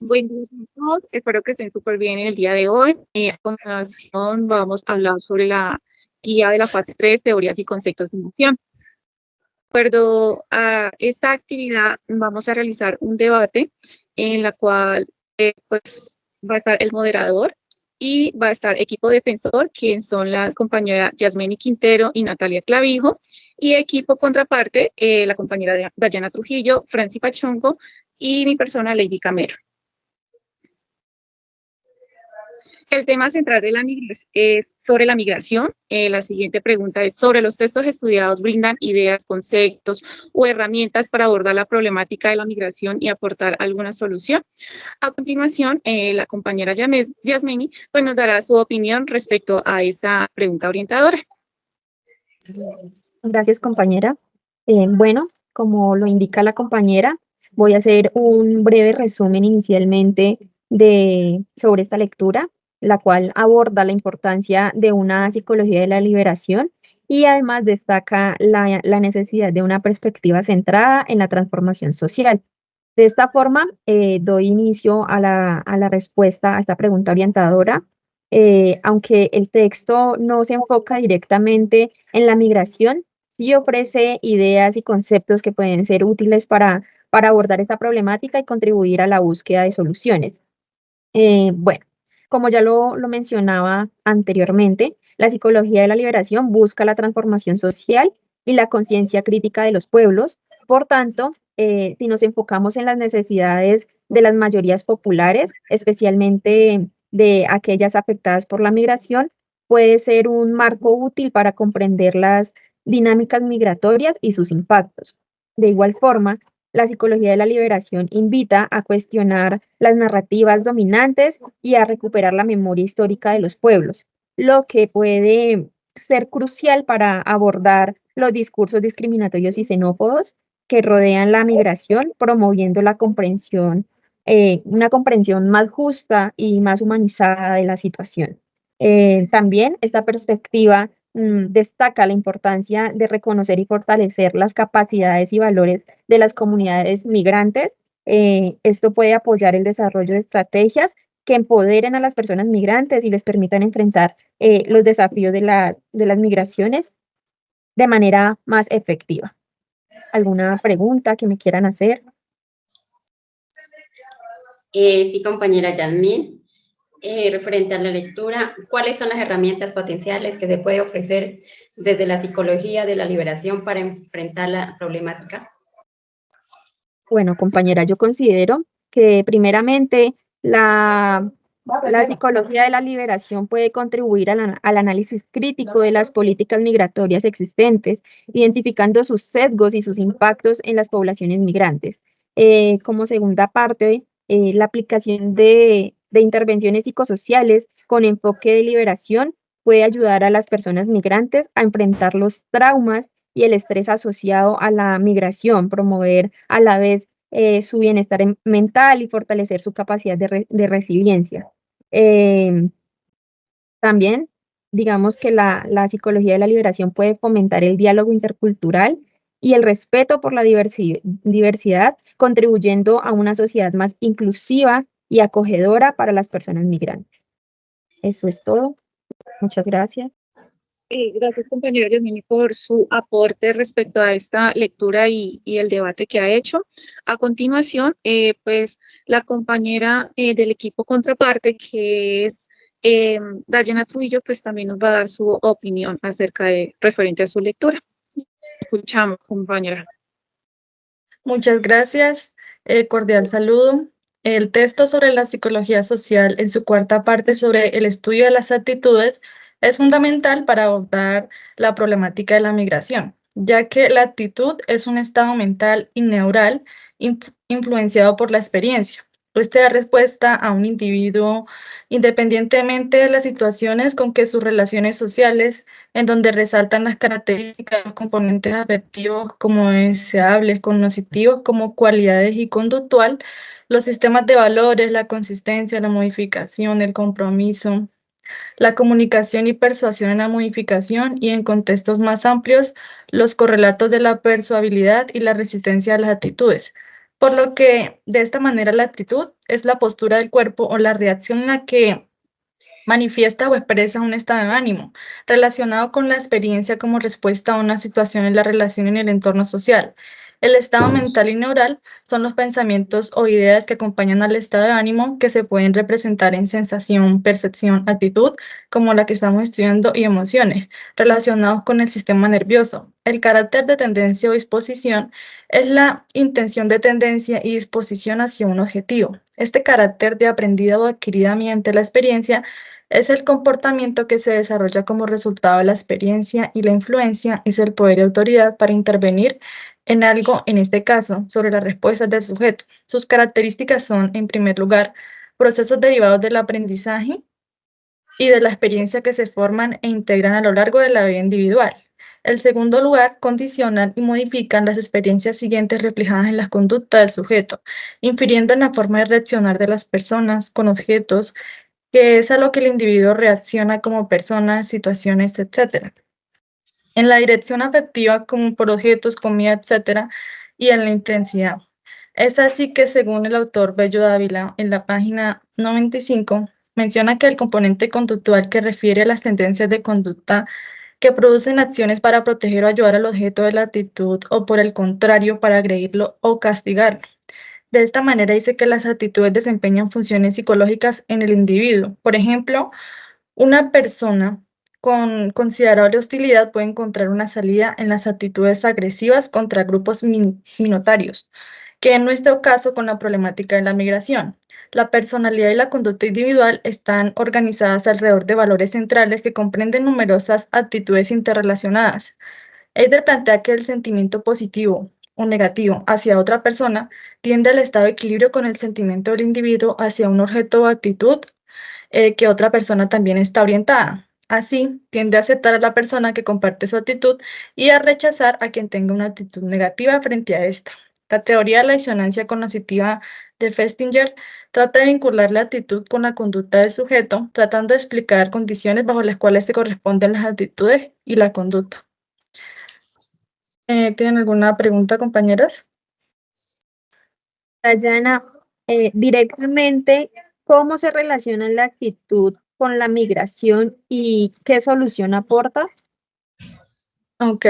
Buen día a todos, espero que estén súper bien en el día de hoy. A continuación vamos a hablar sobre la guía de la fase 3, teorías y conceptos de emoción. De acuerdo a esta actividad, vamos a realizar un debate en la cual pues, va a estar el moderador y va a estar equipo defensor, quien son las compañeras Yasmeni Quintero y Natalia Clavijo, y equipo contraparte, la compañera Dayana Trujillo, Franci Pachongo y mi persona, Lady Camero. El tema central de es sobre la migración. La siguiente pregunta es sobre los textos estudiados brindan ideas, conceptos o herramientas para abordar la problemática de la migración y aportar alguna solución. A continuación, la compañera Yasmeni pues, nos dará su opinión respecto a esta pregunta orientadora. Gracias, compañera. Bueno, como lo indica la compañera, voy a hacer un breve resumen inicialmente sobre esta lectura, la cual aborda la importancia de una psicología de la liberación y además destaca la necesidad de una perspectiva centrada en la transformación social. De esta forma, doy inicio a la respuesta a esta pregunta orientadora. Aunque el texto no se enfoca directamente en la migración, sí ofrece ideas y conceptos que pueden ser útiles para abordar esta problemática y contribuir a la búsqueda de soluciones. Bueno, como ya lo mencionaba anteriormente, la psicología de la liberación busca la transformación social y la conciencia crítica de los pueblos. Por tanto, si nos enfocamos en las necesidades de las mayorías populares, especialmente de aquellas afectadas por la migración, puede ser un marco útil para comprender las dinámicas migratorias y sus impactos. De igual forma, la psicología de la liberación invita a cuestionar las narrativas dominantes y a recuperar la memoria histórica de los pueblos, lo que puede ser crucial para abordar los discursos discriminatorios y xenófobos que rodean la migración, promoviendo la comprensión, una comprensión más justa y más humanizada de la situación. También esta perspectiva destaca la importancia de reconocer y fortalecer las capacidades y valores de las comunidades migrantes. Esto puede apoyar el desarrollo de estrategias que empoderen a las personas migrantes y les permitan enfrentar los desafíos de las migraciones de manera más efectiva. ¿Alguna pregunta que me quieran hacer? Sí, compañera Yasmín, referente a la lectura, ¿cuáles son las herramientas potenciales que se puede ofrecer desde la psicología de la liberación para enfrentar la problemática? Bueno, compañera, yo considero que primeramente la psicología de la liberación puede contribuir al análisis crítico de las políticas migratorias existentes, identificando sus sesgos y sus impactos en las poblaciones migrantes. Como segunda parte, la aplicación de intervenciones psicosociales con enfoque de liberación puede ayudar a las personas migrantes a enfrentar los traumas y el estrés asociado a la migración, promover a la vez su bienestar mental y fortalecer su capacidad de resiliencia. Eh, También, digamos que la psicología de la liberación puede fomentar el diálogo intercultural y el respeto por la diversidad, contribuyendo a una sociedad más inclusiva y acogedora para las personas migrantes. Eso es todo. Muchas gracias. Gracias, compañera Yasmini, por su aporte respecto a esta lectura y el debate que ha hecho. A continuación, pues la compañera del equipo contraparte, que es Dayana Trujillo, pues también nos va a dar su opinión acerca de referente a su lectura. Escuchamos, compañera. Muchas gracias. Cordial saludo. El texto sobre la psicología social en su cuarta parte sobre el estudio de las actitudes es fundamental para abordar la problemática de la migración, ya que la actitud es un estado mental inneural influenciado por la experiencia. Este da respuesta a un individuo independientemente de las situaciones con que sus relaciones sociales, en donde resaltan las características, los componentes afectivos como deseables, cognitivos como cualidades y conductual, los sistemas de valores, la consistencia, la modificación, el compromiso, la comunicación y persuasión en la modificación y en contextos más amplios, los correlatos de la persuabilidad y la resistencia a las actitudes. por lo que de esta manera la actitud es la postura del cuerpo o la reacción en la que manifiesta o expresa un estado de ánimo relacionado con la experiencia como respuesta a una situación en la relación en el entorno social. El estado mental y neural son los pensamientos o ideas que acompañan al estado de ánimo que se pueden representar en sensación, percepción, actitud, como la que estamos estudiando, y emociones relacionados con el sistema nervioso. El carácter de tendencia o disposición es la intención de tendencia y disposición hacia un objetivo. Este carácter de aprendida o adquirida mediante la experiencia es el comportamiento que se desarrolla como resultado de la experiencia, y la influencia es el poder y autoridad para intervenir en algo, en este caso, sobre las respuestas del sujeto. Sus características son, en primer lugar, procesos derivados del aprendizaje y de la experiencia que se forman e integran a lo largo de la vida individual. En segundo lugar, condicionan y modifican las experiencias siguientes reflejadas en las conductas del sujeto, infiriendo en la forma de reaccionar de las personas con objetos, que es a lo que el individuo reacciona como persona, situaciones, etc. En la dirección afectiva, como por objetos, comida, etc., y en la intensidad. Es así que, según el autor Bello Dávila, en la página 95, menciona que el componente conductual que refiere a las tendencias de conducta que producen acciones para proteger o ayudar al objeto de la actitud, o por el contrario, para agredirlo o castigarlo. De esta manera dice que las actitudes desempeñan funciones psicológicas en el individuo. Por ejemplo, una persona con considerable hostilidad puede encontrar una salida en las actitudes agresivas contra grupos minoritarios, que en nuestro caso con la problemática de la migración. La personalidad y la conducta individual están organizadas alrededor de valores centrales que comprenden numerosas actitudes interrelacionadas. Eider plantea que el sentimiento positivo o negativo hacia otra persona tiende al estado de equilibrio con el sentimiento del individuo hacia un objeto o actitud que otra persona también está orientada. Así, tiende a aceptar a la persona que comparte su actitud y a rechazar a quien tenga una actitud negativa frente a esta. La teoría de la disonancia cognitiva de Festinger trata de vincular la actitud con la conducta del sujeto, tratando de explicar condiciones bajo las cuales se corresponden las actitudes y la conducta. ¿Tienen alguna pregunta, compañeras? Dayana, directamente, ¿cómo se relaciona la actitud con la migración y qué solución aporta? Ok,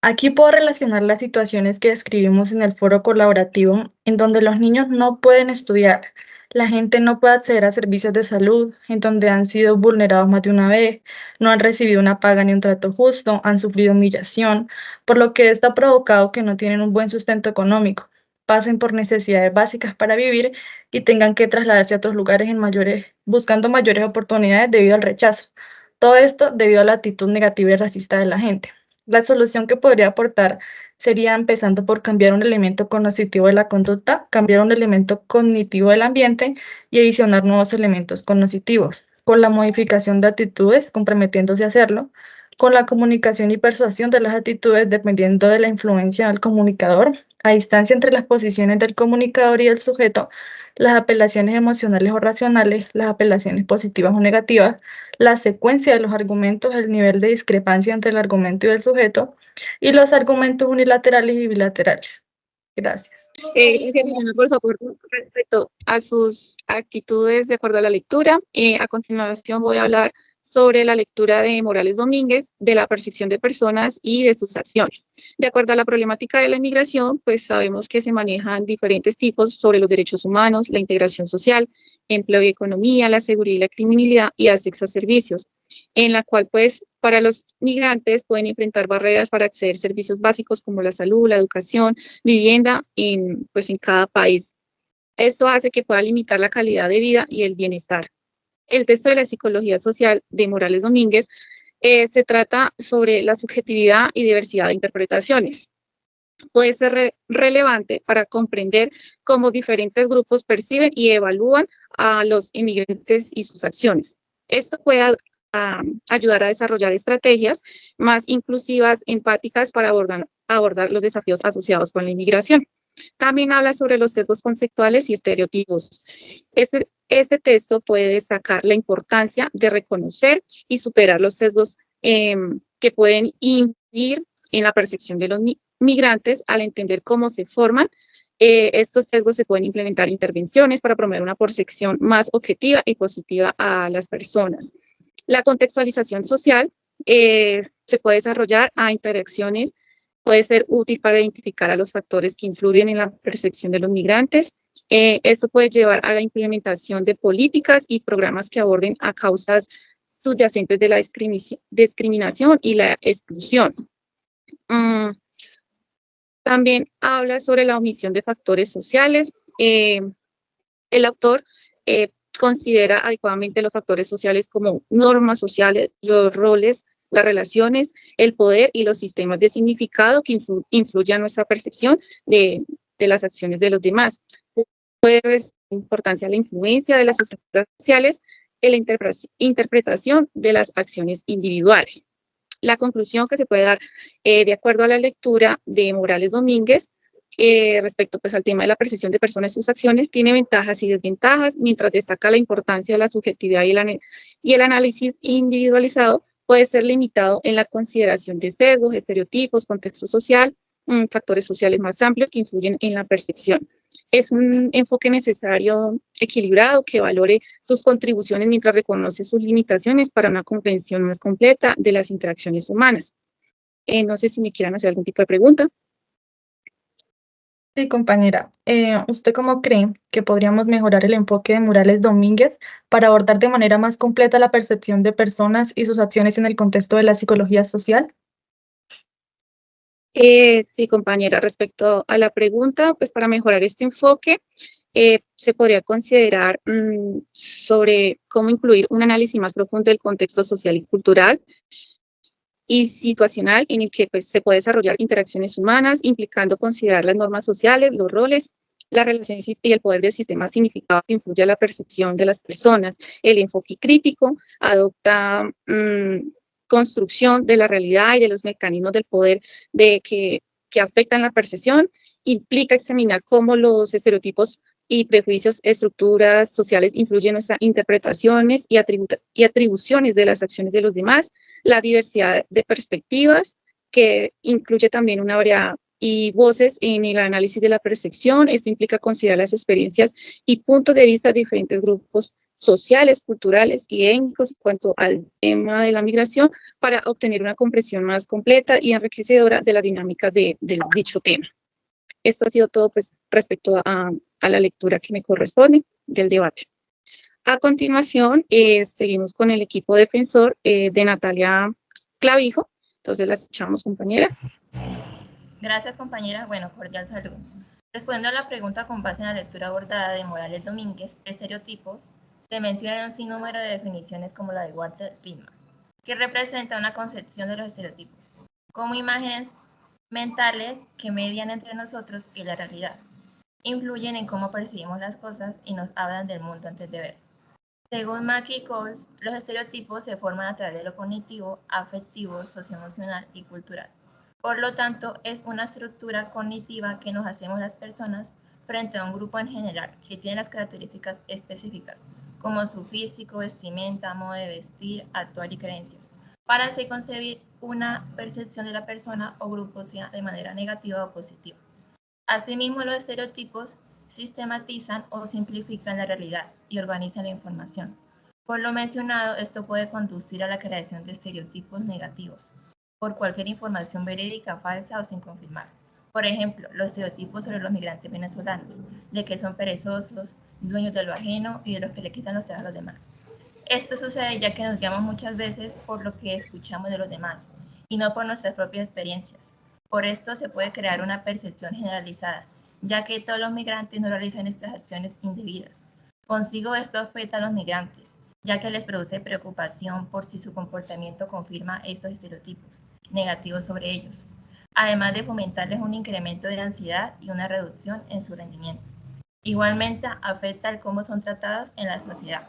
aquí puedo relacionar las situaciones que describimos en el foro colaborativo, en donde los niños no pueden estudiar, la gente no puede acceder a servicios de salud, en donde han sido vulnerados más de una vez, no han recibido una paga ni un trato justo, han sufrido humillación, por lo que esto ha provocado que no tienen un buen sustento económico, pasen por necesidades básicas para vivir y tengan que trasladarse a otros lugares buscando mayores oportunidades debido al rechazo. Todo esto debido a la actitud negativa y racista de la gente. La solución que podría aportar sería empezando por cambiar un elemento cognitivo de la conducta, cambiar un elemento cognitivo del ambiente y adicionar nuevos elementos cognitivos, con la modificación de actitudes, comprometiéndose a hacerlo, con la comunicación y persuasión de las actitudes dependiendo de la influencia del comunicador, a distancia entre las posiciones del comunicador y el sujeto, las apelaciones emocionales o racionales, las apelaciones positivas o negativas, la secuencia de los argumentos, el nivel de discrepancia entre el argumento y el sujeto, y los argumentos unilaterales y bilaterales. Gracias. Gracias, Liliana, por su aporte respecto a sus actitudes de acuerdo a la lectura. A continuación voy a hablar sobre la lectura de Morales Domínguez, de la percepción de personas y de sus acciones. De acuerdo a la problemática de la inmigración, pues sabemos que se manejan diferentes tipos sobre los derechos humanos, la integración social, empleo y economía, la seguridad y la criminalidad y acceso a servicios, en la cual pues para los migrantes pueden enfrentar barreras para acceder a servicios básicos como la salud, la educación, vivienda pues en cada país. Esto hace que pueda limitar la calidad de vida y el bienestar. El texto de la psicología social de Morales Domínguez se trata sobre la subjetividad y diversidad de interpretaciones. Puede ser relevante para comprender cómo diferentes grupos perciben y evalúan a los inmigrantes y sus acciones. Esto puede ayudar a desarrollar estrategias más inclusivas, empáticas para abordar los desafíos asociados con la inmigración. También habla sobre los sesgos conceptuales y estereotipos. Este texto puede destacar la importancia de reconocer y superar los sesgos que pueden influir en la percepción de los migrantes al entender cómo se forman Estos sesgos se pueden implementar intervenciones para promover una percepción más objetiva y positiva a las personas. La contextualización social se puede desarrollar a interacciones, puede ser útil para identificar a los factores que influyen en la percepción de los migrantes. Esto puede llevar a la implementación de políticas y programas que aborden a causas subyacentes de la discriminación y la exclusión. También habla sobre la omisión de factores sociales. El autor considera adecuadamente los factores sociales como normas sociales, los roles, las relaciones, el poder y los sistemas de significado que influyen en nuestra percepción de las acciones de los demás. Puede ver importancia la influencia de las estructuras sociales en la interpretación de las acciones individuales. La conclusión que se puede dar de acuerdo a la lectura de Morales Domínguez respecto pues, al tema de la percepción de personas y sus acciones, tiene ventajas y desventajas, mientras destaca la importancia de la subjetividad y el análisis individualizado puede ser limitado en la consideración de sesgos, estereotipos, contexto social, factores sociales más amplios que influyen en la percepción. Es un enfoque necesario, equilibrado, que valore sus contribuciones mientras reconoce sus limitaciones para una comprensión más completa de las interacciones humanas. No sé si me quieran hacer algún tipo de pregunta. Sí, compañera. ¿Usted cómo cree que podríamos mejorar el enfoque de Morales Domínguez para abordar de manera más completa la percepción de personas y sus acciones en el contexto de la psicología social? Sí, compañera, respecto a la pregunta, pues para mejorar este enfoque, se podría considerar sobre cómo incluir un análisis más profundo del contexto social y cultural y situacional en el que pues, se puede desarrollar interacciones humanas, implicando considerar las normas sociales, los roles, las relaciones y el poder del sistema significado que influye a la percepción de las personas. El enfoque crítico adopta construcción de la realidad y de los mecanismos del poder que afectan la percepción, implica examinar cómo los estereotipos y prejuicios, estructuras sociales influyen en nuestras interpretaciones y atribuciones de las acciones de los demás, la diversidad de perspectivas, que incluye también una variedad y voces en el análisis de la percepción. Esto implica considerar las experiencias y puntos de vista de diferentes grupos sociales, culturales y étnicos en cuanto al tema de la migración para obtener una comprensión más completa y enriquecedora de la dinámica de dicho tema. Esto ha sido todo pues, respecto a la lectura que me corresponde del debate. A continuación, seguimos con el equipo defensor de Natalia Clavijo. Entonces, la escuchamos, compañera. Gracias, compañera. Bueno, cordial saludo. Respondiendo a la pregunta con base en la lectura abordada de Morales Domínguez, estereotipos, se mencionan un sinnúmero de definiciones como la de Walter Lippmann, que representa una concepción de los estereotipos como imágenes mentales que median entre nosotros y la realidad. Influyen en cómo percibimos las cosas y nos hablan del mundo antes de ver. Según Mackey y Coles, los estereotipos se forman a través de lo cognitivo, afectivo, socioemocional y cultural. Por lo tanto, es una estructura cognitiva que nos hacemos las personas frente a un grupo en general que tiene las características específicas, como su físico, vestimenta, modo de vestir, actuar y creencias, para así concebir una percepción de la persona o grupo sea de manera negativa o positiva. Asimismo, los estereotipos sistematizan o simplifican la realidad y organizan la información. Por lo mencionado, esto puede conducir a la creación de estereotipos negativos por cualquier información verídica, falsa o sin confirmar. Por ejemplo, los estereotipos sobre los migrantes venezolanos, de que son perezosos, dueños de lo ajeno y de los que le quitan los trabajos a los demás. Esto sucede ya que nos guiamos muchas veces por lo que escuchamos de los demás y no por nuestras propias experiencias. Por esto se puede crear una percepción generalizada, ya que todos los migrantes no realizan estas acciones indebidas. Consigo esto afecta a los migrantes, ya que les produce preocupación por si su comportamiento confirma estos estereotipos negativos sobre ellos, además de fomentarles un incremento de ansiedad y una reducción en su rendimiento. Igualmente, afecta el cómo son tratados en la sociedad.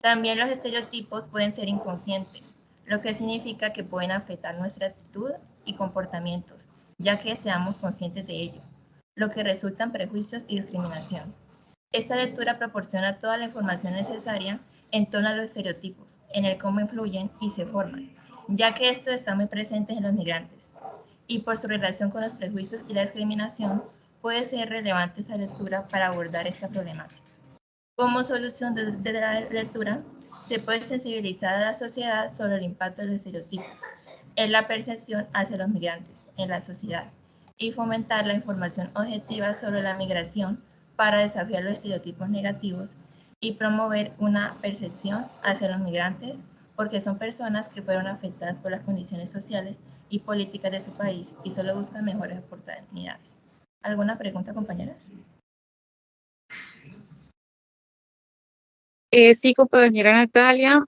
También los estereotipos pueden ser inconscientes, lo que significa que pueden afectar nuestra actitud y comportamientos, ya que seamos conscientes de ello, lo que resulta en prejuicios y discriminación. Esta lectura proporciona toda la información necesaria en torno a los estereotipos, en el cómo influyen y se forman, ya que estos están muy presentes en los migrantes, y por su relación con los prejuicios y la discriminación, puede ser relevante esa lectura para abordar esta problemática. Como solución de la lectura, se puede sensibilizar a la sociedad sobre el impacto de los estereotipos en la percepción hacia los migrantes en la sociedad y fomentar la información objetiva sobre la migración para desafiar los estereotipos negativos y promover una percepción hacia los migrantes porque son personas que fueron afectadas por las condiciones sociales y políticas de su país y solo buscan mejores oportunidades. ¿Alguna pregunta, compañeras? Sí, compañera Natalia,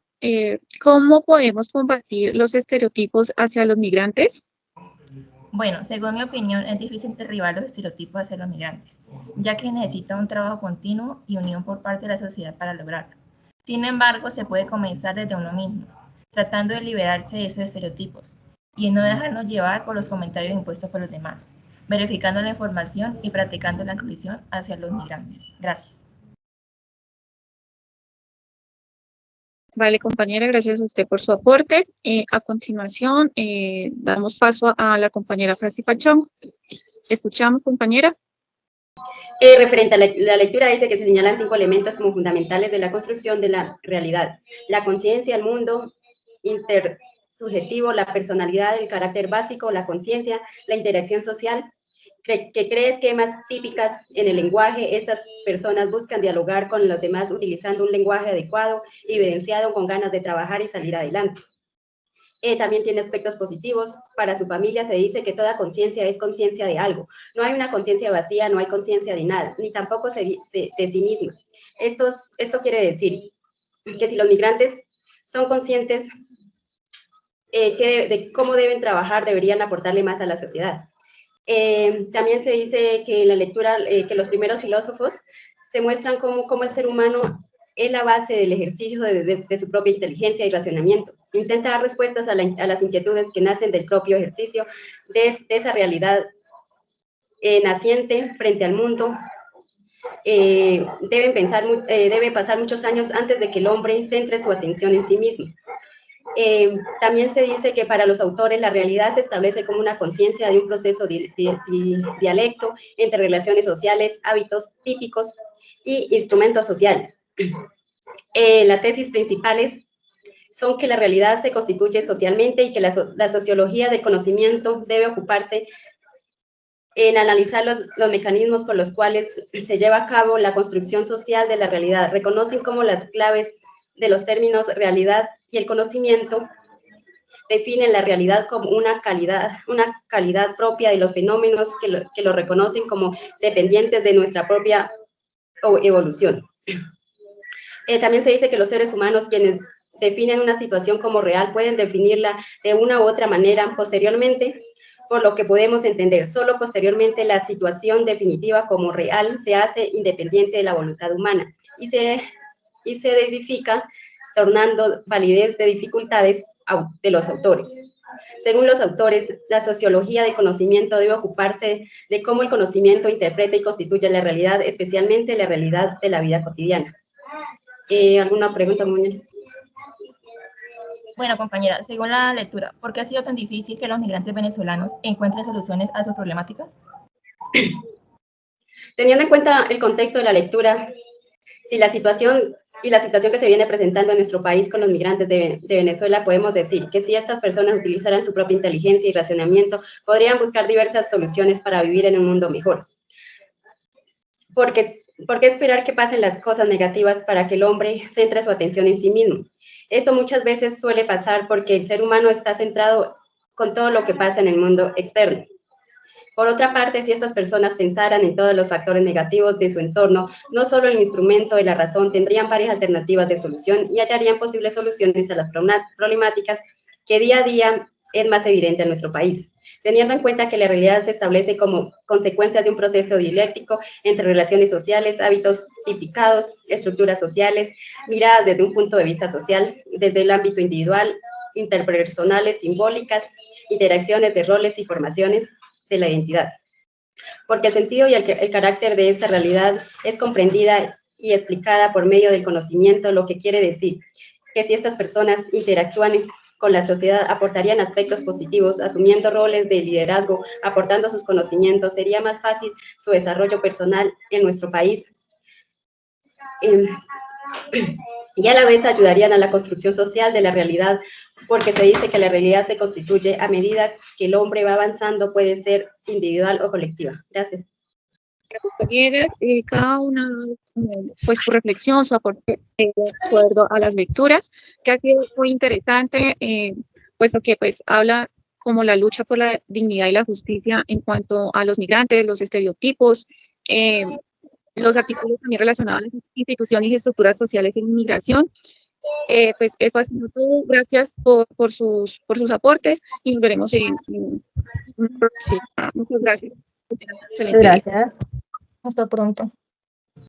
¿cómo podemos combatir los estereotipos hacia los migrantes? Bueno, según mi opinión, es difícil derribar los estereotipos hacia los migrantes, ya que necesita un trabajo continuo y unión por parte de la sociedad para lograrlo. Sin embargo, se puede comenzar desde uno mismo, tratando de liberarse de esos estereotipos y no dejarnos llevar por los comentarios impuestos por los demás, verificando la información y practicando la inclusión hacia los migrantes. Gracias. Vale, compañera, gracias a usted por su aporte. A continuación, damos paso a la compañera Franci Pachón. Escuchamos, compañera. Referente a la lectura, dice que se señalan 5 elementos como fundamentales de la construcción de la realidad: la conciencia, el mundo intersubjetivo, la personalidad, el carácter básico, la conciencia, la interacción social. ¿Que cree esquemas típicas en el lenguaje? Estas personas buscan dialogar con los demás utilizando un lenguaje adecuado, evidenciado con ganas de trabajar y salir adelante. También tiene aspectos positivos. Para su familia se dice que toda conciencia es conciencia de algo. No hay una conciencia vacía, no hay conciencia de nada, ni tampoco de sí misma. Esto quiere decir que si los migrantes son conscientes de cómo deben trabajar, deberían aportarle más a la sociedad. También se dice que en la lectura, que los primeros filósofos se muestran cómo el ser humano es la base del ejercicio de su propia inteligencia y racionamiento. Intenta dar respuestas a las inquietudes que nacen del propio ejercicio de esa realidad naciente frente al mundo. Debe pasar muchos años antes de que el hombre centre su atención en sí mismo. También se dice que para los autores la realidad se establece como una conciencia de un proceso dialecto entre relaciones sociales, hábitos típicos y instrumentos sociales. Las tesis principales son que la realidad se constituye socialmente y que la sociología del conocimiento debe ocuparse en analizar los mecanismos por los cuales se lleva a cabo la construcción social de la realidad. Reconocen como las claves de los términos realidad y el conocimiento definen la realidad como una calidad propia de los fenómenos que lo reconocen como dependientes de nuestra propia evolución. También se dice que los seres humanos, quienes definen una situación como real, pueden definirla de una u otra manera posteriormente, por lo que podemos entender. Solo posteriormente la situación definitiva como real se hace independiente de la voluntad humana y se edifica, tornando validez de dificultades de los autores. Según los autores, la sociología del conocimiento debe ocuparse de cómo el conocimiento interpreta y constituye la realidad, especialmente la realidad de la vida cotidiana. ¿Alguna pregunta, Muñoz? Bueno, compañera, según la lectura, ¿por qué ha sido tan difícil que los migrantes venezolanos encuentren soluciones a sus problemáticas? Teniendo en cuenta el contexto de la lectura, la situación que se viene presentando en nuestro país con los migrantes de Venezuela, podemos decir que si estas personas utilizaran su propia inteligencia y racionamiento, podrían buscar diversas soluciones para vivir en un mundo mejor. ¿Por qué esperar que pasen las cosas negativas para que el hombre centre su atención en sí mismo? Esto muchas veces suele pasar porque el ser humano está centrado con todo lo que pasa en el mundo externo. Por otra parte, si estas personas pensaran en todos los factores negativos de su entorno, no solo el instrumento de la razón, tendrían varias alternativas de solución y hallarían posibles soluciones a las problemáticas que día a día es más evidente en nuestro país. Teniendo en cuenta que la realidad se establece como consecuencia de un proceso dialéctico entre relaciones sociales, hábitos tipificados, estructuras sociales, miradas desde un punto de vista social, desde el ámbito individual, interpersonales, simbólicas, interacciones de roles y formaciones de la identidad. Porque el sentido y el carácter de esta realidad es comprendida y explicada por medio del conocimiento, lo que quiere decir que si estas personas interactúan con la sociedad, aportarían aspectos positivos, asumiendo roles de liderazgo, aportando sus conocimientos, sería más fácil su desarrollo personal en nuestro país. Y a la vez ayudarían a la construcción social de la realidad, porque se dice que la realidad se constituye a medida que el hombre va avanzando, puede ser individual o colectiva. Gracias. Compañeras, cada una, pues su reflexión, su aporte de acuerdo a las lecturas, que ha sido muy interesante, puesto que pues habla como la lucha por la dignidad y la justicia en cuanto a los migrantes, los estereotipos, los artículos también relacionados a las instituciones y estructuras sociales en inmigración. Pues eso ha sido todo. Gracias por sus aportes y nos veremos en una próxima. Muchas gracias. Excelente día. Gracias. Hasta pronto.